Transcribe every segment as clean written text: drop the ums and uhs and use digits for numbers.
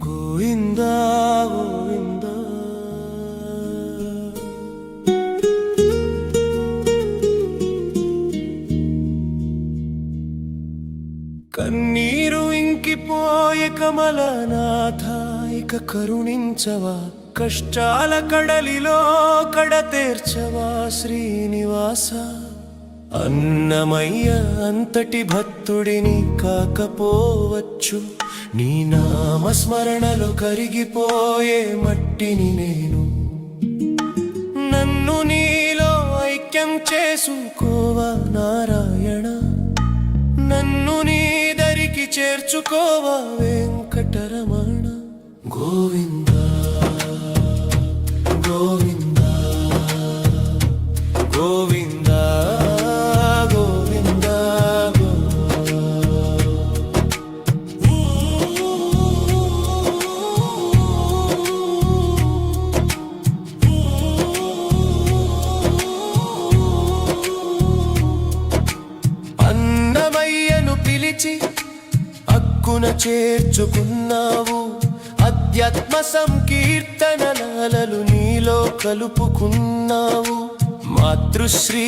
గోవిందా గోవిందా కన్నీరు ఇంకిపోయే కమలనాథ ఇక కరుణించవా కష్టాల కడలిలో కడతేర్చవా శ్రీనివాస అన్నమయ్య అంతటి భక్తుడిని కాకపోవచ్చు నీ నామస్మరణలో కరిగిపోయే మట్టిని నేను నన్ను నీలో ఐక్యం చేసుకోవా నారాయణ నన్ను నీ దరికి చేర్చుకోవా వెంకటరమణ గోవిందా గోవిందా గోవిందా గోవిందా అన్నమయ్యను పిలిచి అక్కున చేర్చుకున్నావు అధ్యాత్మ సంకీర్తనలు నీలో కలుపుకున్నావు మాతృశ్రీ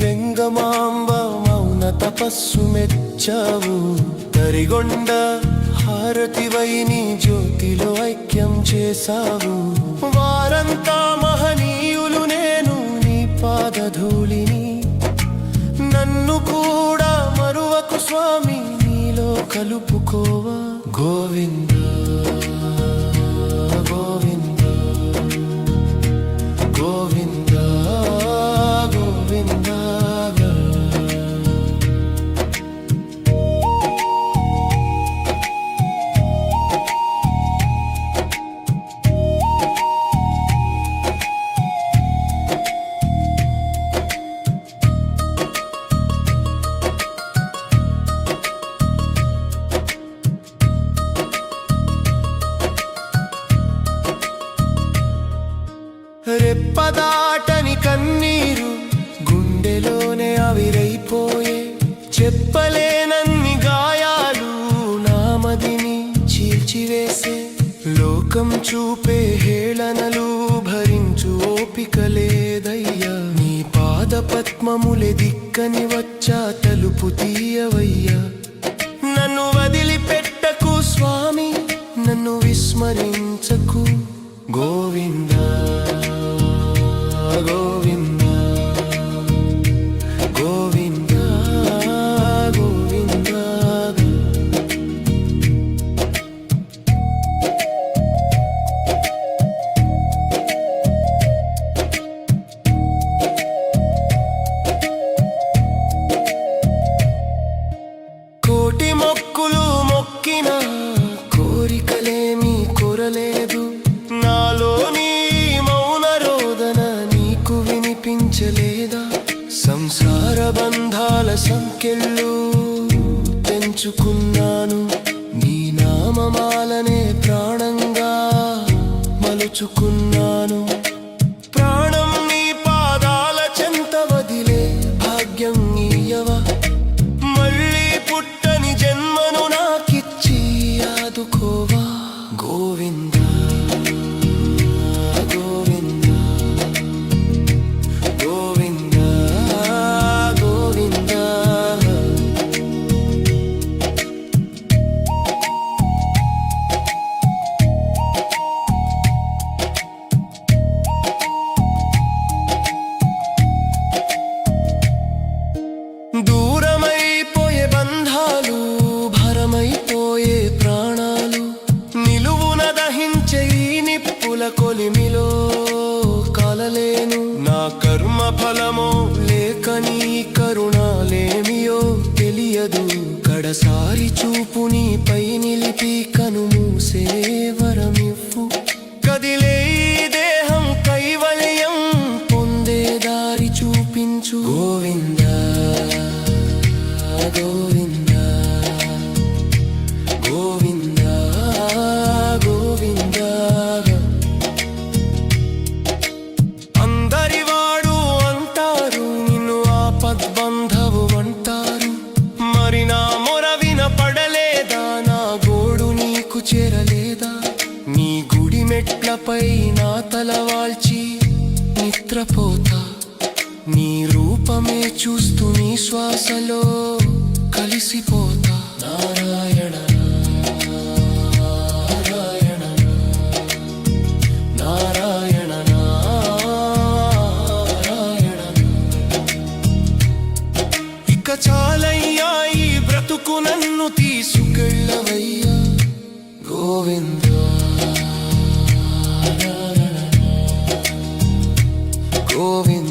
వెంగమాంబ మౌన తపస్సు మెచ్చావు తరిగొండ హారతివై నీ జ్యోతిలో ఐక్యం చేశావు వారంతా మహనీయులు నేను నీ పాదధూళిని నన్ను కూడా మరువకు స్వామి నీలో కలుపుకోవా గోవిందా గోవిందా గోవిందా గోవిందా రెప్పదాటని కన్నీరు గుండెలోనే ఆవిరైపోయే చెప్పలేనన్ని గాయాలు నామదిని చీల్చివేసే లోకం చూపే హేళనలు భరించు ఓపిక లేదయ్యా నీ పాద పద్మములే దిక్కని వచ్చా తలుపు తీయవయ్యా నన్ను వదిలిపెట్టకు స్వామి నన్ను విస్మరించకు గోవిందా గోవిందా గోవిందా గోవిందా కోటి మొక్కులు మొక్కిన కోరికలేమీ కోరలేదు నాలోని లేదా సంసార బంధాల సంకెళ్ళు తెంచుకున్నాను నీ నామమాలనే ప్రాణంగా మలుచుకున్నాను ప్రాణం నీ పాదాల చెంత వదిలే భాగ్యం నీయవా మళ్ళీ పుట్టని జన్మను నాకిచ్చి ఆదుకోవా గోవిందా దూరమైపోయే బంధాలు భరమైపోయే ప్రాణాలు నిలువున దహించే ఈ నిప్పుల కొలిమిలో కాలలేను నా కర్మ ఫలమో లేక నీ కరుణాలేమియో తెలియదు కడసారి చూపు నీపై నిలిపి కనుమూసే వరమివ్వు కదిలే దేహం కైవల్యం పొందే దారి చూపించు గోవిందా గోవిందా గోవిందా గోవిందా అందరివాడు అంటారు నిన్ను ఆపద్బంధవు అంటారు నిద్రపోతా నీ రూపమే చూస్తూ నీ శ్వాసలో కలిసిపోతా నారాయణ నారాయణ నారాయణ నారాయణ ఇక చాలయ్యా ఈ బ్రతుకు నన్ను తీసుకెళ్ళవయ్యా గోవింద గోవింద